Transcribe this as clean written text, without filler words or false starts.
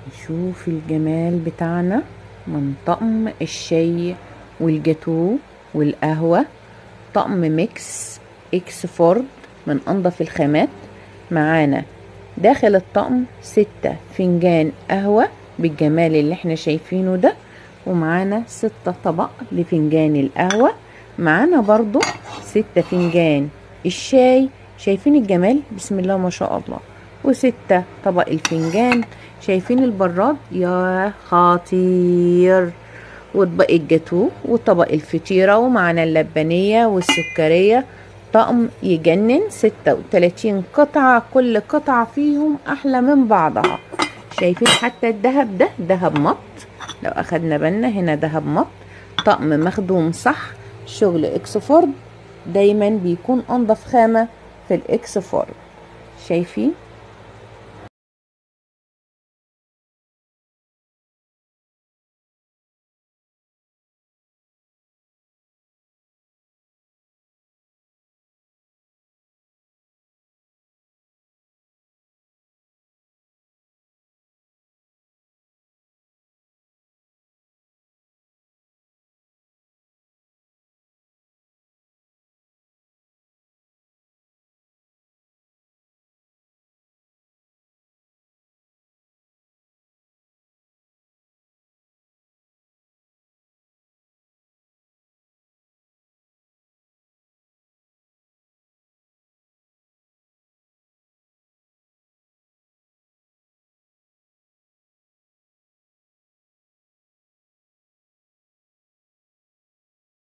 نشوف الجمال بتاعنا من طقم الشاي والجاتو والقهوة. طقم ميكس اكس فورد من انضف الخامات. معانا داخل الطقم 6 فنجان قهوة بالجمال اللي احنا شايفينه ده، ومعانا 6 طبق لفنجان القهوة. معانا برضو 6 فنجان الشاي، شايفين الجمال بسم الله ما شاء الله، و6 طبق الفنجان. شايفين البراد يا خطير، وطبق الجاتو وطبق الفطيرة، ومعنا اللبانية والسكرية. طقم يجنن، 36 قطعة، كل قطعة فيهم أحلى من بعضها. شايفين حتى الدهب ده دهب مط، لو أخدنا بالنا هنا دهب مط. طقم مخدوم صح، شغل اكسفورد دايما بيكون أنضف خامة في الاكسفورد. شايفين